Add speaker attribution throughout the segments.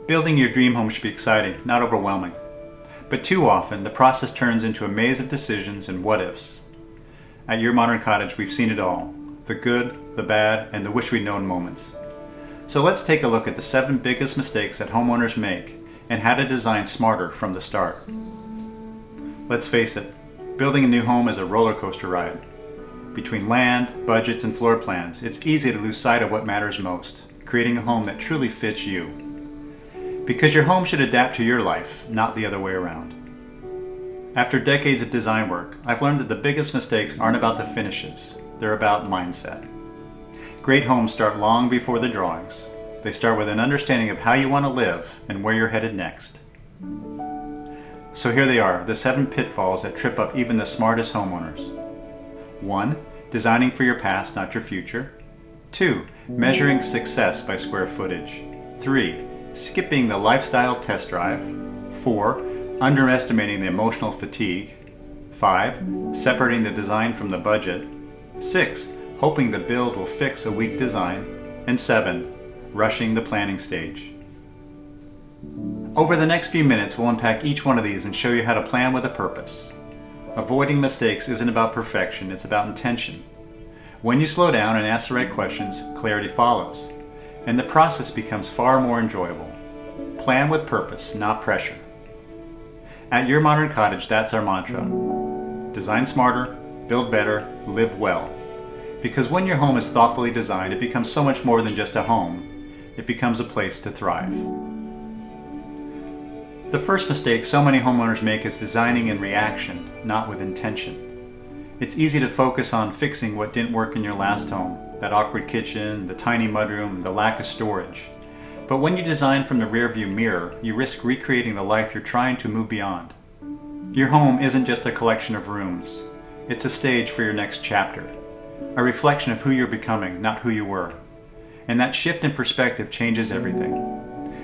Speaker 1: Building your dream home should be exciting, not overwhelming. But too often, the process turns into a maze of decisions and what-ifs. At Your Modern Cottage, we've seen it all. The good, the bad, and the wish we'd known moments. So let's take a look at the 7 biggest mistakes that homeowners make and how to design smarter from the start. Let's face it, building a new home is a roller coaster ride. Between land, budgets, and floor plans, it's easy to lose sight of what matters most, creating a home that truly fits you. Because your home should adapt to your life, not the other way around. After decades of design work, I've learned that the biggest mistakes aren't about the finishes, they're about mindset. Great homes start long before the drawings. They start with an understanding of how you want to live and where you're headed next. So here they are, the 7 pitfalls that trip up even the smartest homeowners. 1. Designing for your past, not your future. 2. Measuring success by square footage. 3. Skipping the lifestyle test drive. 4. Underestimating the emotional fatigue. 5. Separating the design from the budget. 6. Hoping the build will fix a weak design. And 7. Rushing the planning stage. Over the next few minutes, we'll unpack each one of these and show you how to plan with a purpose. Avoiding mistakes isn't about perfection, it's about intention. When you slow down and ask the right questions, clarity follows, and the process becomes far more enjoyable. Plan with purpose, not pressure. At Your Modern Cottage, that's our mantra. Design smarter, build better, live well. Because when your home is thoughtfully designed, it becomes so much more than just a home. It becomes a place to thrive. The first mistake so many homeowners make is designing in reaction, not with intention. It's easy to focus on fixing what didn't work in your last home, that awkward kitchen, the tiny mudroom, the lack of storage. But when you design from the rearview mirror, you risk recreating the life you're trying to move beyond. Your home isn't just a collection of rooms. It's a stage for your next chapter, a reflection of who you're becoming, not who you were. And that shift in perspective changes everything.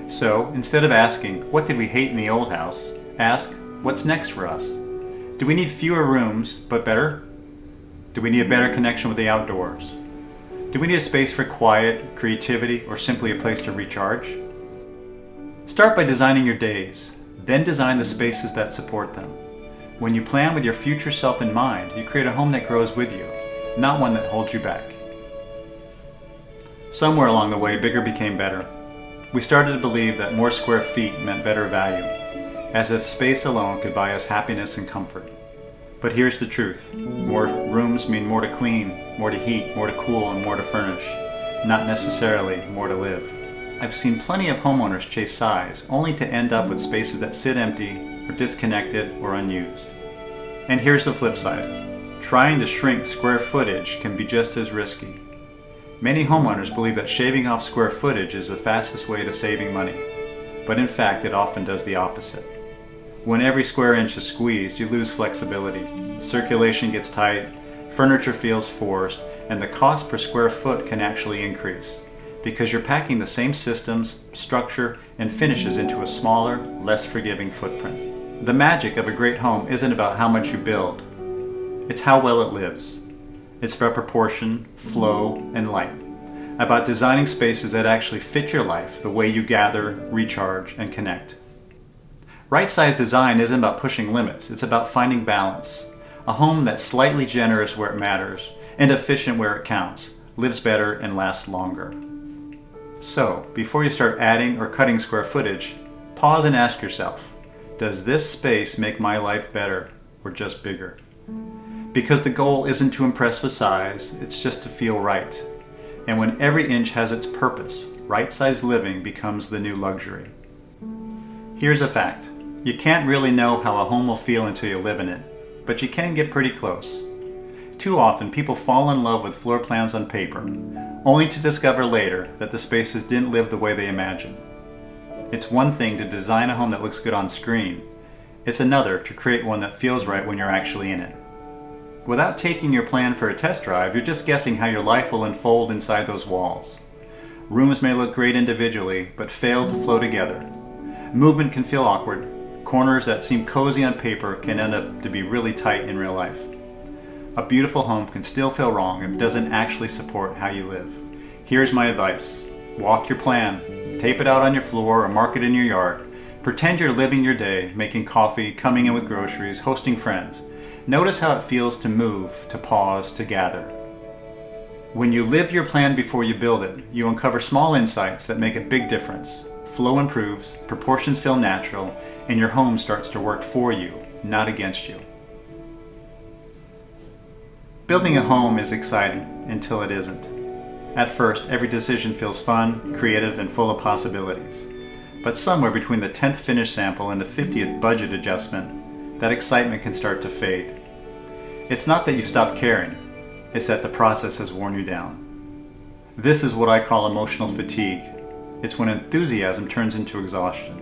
Speaker 1: So, instead of asking, what did we hate in the old house? Ask, what's next for us? Do we need fewer rooms, but better? Do we need a better connection with the outdoors? Do we need a space for quiet, creativity, or simply a place to recharge? Start by designing your days, then design the spaces that support them. When you plan with your future self in mind, you create a home that grows with you, not one that holds you back. Somewhere along the way, bigger became better. We started to believe that more square feet meant better value, as if space alone could buy us happiness and comfort. But here's the truth. More rooms mean more to clean, more to heat, more to cool, and more to furnish, not necessarily more to live. I've seen plenty of homeowners chase size, only to end up with spaces that sit empty, or disconnected, or unused. And here's the flip side. Trying to shrink square footage can be just as risky. Many homeowners believe that shaving off square footage is the fastest way to saving money, but in fact it often does the opposite. When every square inch is squeezed, you lose flexibility. Circulation gets tight, furniture feels forced, and the cost per square foot can actually increase, because you're packing the same systems, structure, and finishes into a smaller, less forgiving footprint. The magic of a great home isn't about how much you build, it's how well it lives. It's about proportion, flow, and light. About designing spaces that actually fit your life, the way you gather, recharge, and connect. Right-sized design isn't about pushing limits, it's about finding balance. A home that's slightly generous where it matters, and efficient where it counts, lives better and lasts longer. So, before you start adding or cutting square footage, pause and ask yourself, does this space make my life better or just bigger? Because the goal isn't to impress with size, it's just to feel right. And when every inch has its purpose, right-sized living becomes the new luxury. Here's a fact. You can't really know how a home will feel until you live in it, but you can get pretty close. Too often, people fall in love with floor plans on paper, only to discover later that the spaces didn't live the way they imagined. It's one thing to design a home that looks good on screen. It's another to create one that feels right when you're actually in it. Without taking your plan for a test drive, you're just guessing how your life will unfold inside those walls. Rooms may look great individually, but fail to flow together. Movement can feel awkward. Corners that seem cozy on paper can end up to be really tight in real life. A beautiful home can still feel wrong if it doesn't actually support how you live. Here's my advice. Walk your plan. Tape it out on your floor or mark it in your yard. Pretend you're living your day, making coffee, coming in with groceries, hosting friends. Notice how it feels to move, to pause, to gather. When you live your plan before you build it, you uncover small insights that make a big difference. Flow improves, proportions feel natural, and your home starts to work for you, not against you. Building a home is exciting until it isn't. At first, every decision feels fun, creative, and full of possibilities. But somewhere between the 10th finish sample and the 50th budget adjustment, that excitement can start to fade. It's not that you stopped caring, it's that the process has worn you down. This is what I call emotional fatigue. It's when enthusiasm turns into exhaustion.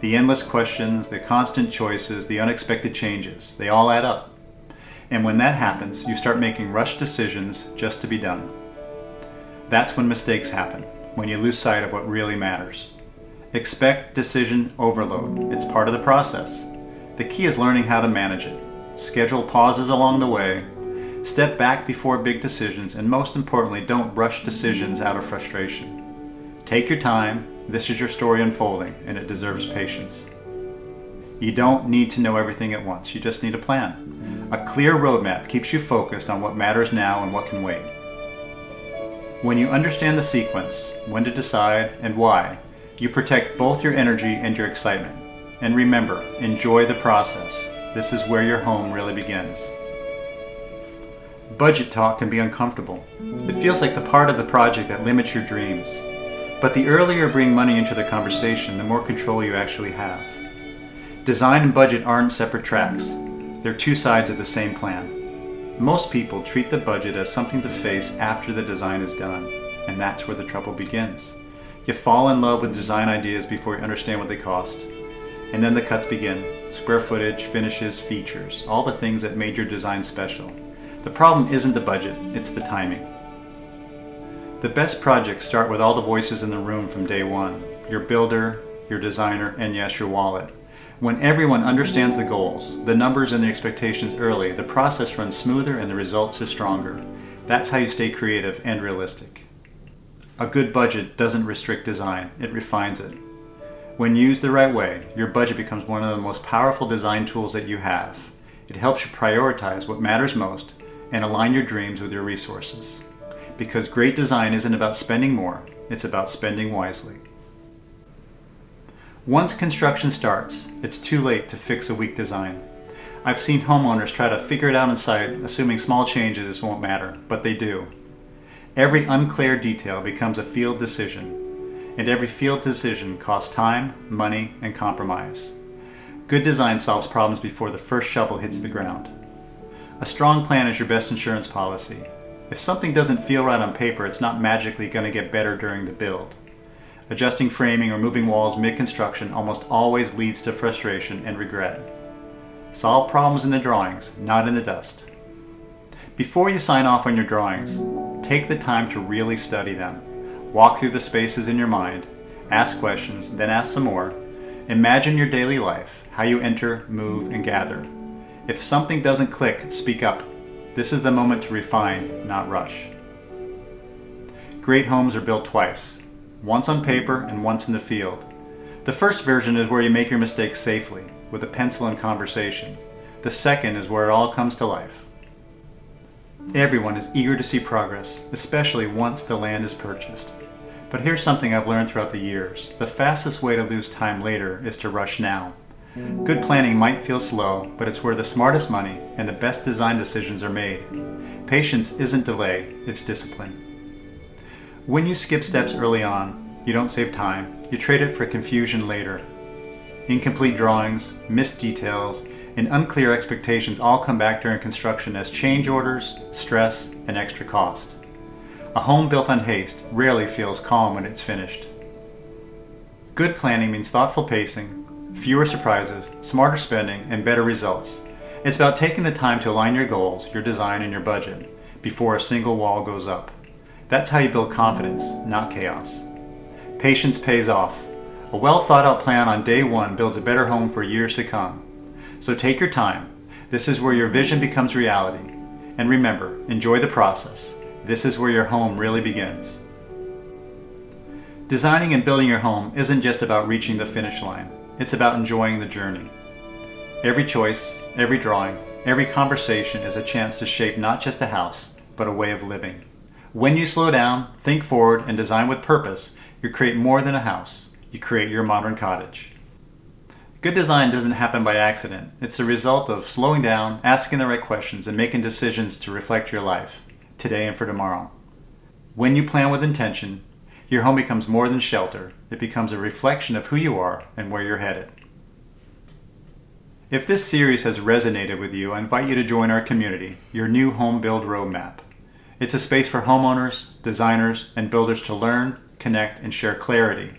Speaker 1: The endless questions, the constant choices, the unexpected changes, they all add up. And when that happens, you start making rushed decisions just to be done. That's when mistakes happen, when you lose sight of what really matters. Expect decision overload. It's part of the process. The key is learning how to manage it. Schedule pauses along the way. Step back before big decisions, and most importantly, don't rush decisions out of frustration. Take your time. This is your story unfolding, and it deserves patience. You don't need to know everything at once. You just need a plan. A clear roadmap keeps you focused on what matters now and what can wait. When you understand the sequence, when to decide, and why, you protect both your energy and your excitement. And remember, enjoy the process. This is where your home really begins. Budget talk can be uncomfortable. It feels like the part of the project that limits your dreams. But the earlier you bring money into the conversation, the more control you actually have. Design and budget aren't separate tracks. They're two sides of the same plan. Most people treat the budget as something to face after the design is done, and that's where the trouble begins. You fall in love with design ideas before you understand what they cost. And then the cuts begin. Square footage, finishes, features, all the things that made your design special. The problem isn't the budget, it's the timing. The best projects start with all the voices in the room from day one. Your builder, your designer, and yes, your wallet. When everyone understands the goals, the numbers and the expectations early, the process runs smoother and the results are stronger. That's how you stay creative and realistic. A good budget doesn't restrict design, it refines it. When used the right way, your budget becomes one of the most powerful design tools that you have. It helps you prioritize what matters most and align your dreams with your resources. Because great design isn't about spending more, it's about spending wisely. Once construction starts, it's too late to fix a weak design. I've seen homeowners try to figure it out on site, assuming small changes won't matter, but they do. Every unclear detail becomes a field decision, and every field decision costs time, money, and compromise. Good design solves problems before the first shovel hits the ground. A strong plan is your best insurance policy. If something doesn't feel right on paper, it's not magically going to get better during the build. Adjusting framing or moving walls mid-construction almost always leads to frustration and regret. Solve problems in the drawings, not in the dust. Before you sign off on your drawings, take the time to really study them. Walk through the spaces in your mind, ask questions, then ask some more. Imagine your daily life, how you enter, move, and gather. If something doesn't click, speak up. This is the moment to refine, not rush. Great homes are built twice, once on paper and once in the field. The first version is where you make your mistakes safely, with a pencil and conversation. The second is where it all comes to life. Everyone is eager to see progress, especially once the land is purchased. But here's something I've learned throughout the years. The fastest way to lose time later is to rush now. Good planning might feel slow, but it's where the smartest money and the best design decisions are made. Patience isn't delay, it's discipline. When you skip steps early on, you don't save time, you trade it for confusion later. Incomplete drawings, missed details, and unclear expectations all come back during construction as change orders, stress, and extra cost. A home built on haste rarely feels calm when it's finished. Good planning means thoughtful pacing, fewer surprises, smarter spending, and better results. It's about taking the time to align your goals, your design, and your budget before a single wall goes up. That's how you build confidence, not chaos. Patience pays off. A well thought out plan on day one builds a better home for years to come. So take your time. This is where your vision becomes reality. And remember, enjoy the process. This is where your home really begins. Designing and building your home isn't just about reaching the finish line. It's about enjoying the journey. Every choice, every drawing, every conversation is a chance to shape not just a house, but a way of living. When you slow down, think forward, and design with purpose, you create more than a house. You create your modern cottage. Good design doesn't happen by accident. It's the result of slowing down, asking the right questions, and making decisions to reflect your life, today and for tomorrow. When you plan with intention, your home becomes more than shelter. It becomes a reflection of who you are and where you're headed. If this series has resonated with you, I invite you to join our community, your new home build roadmap. It's a space for homeowners, designers, and builders to learn, connect, and share clarity,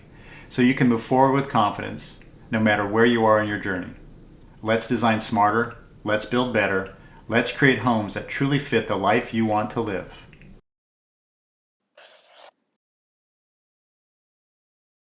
Speaker 1: so you can move forward with confidence, no matter where you are in your journey. Let's design smarter, let's build better, let's create homes that truly fit the life you want to live.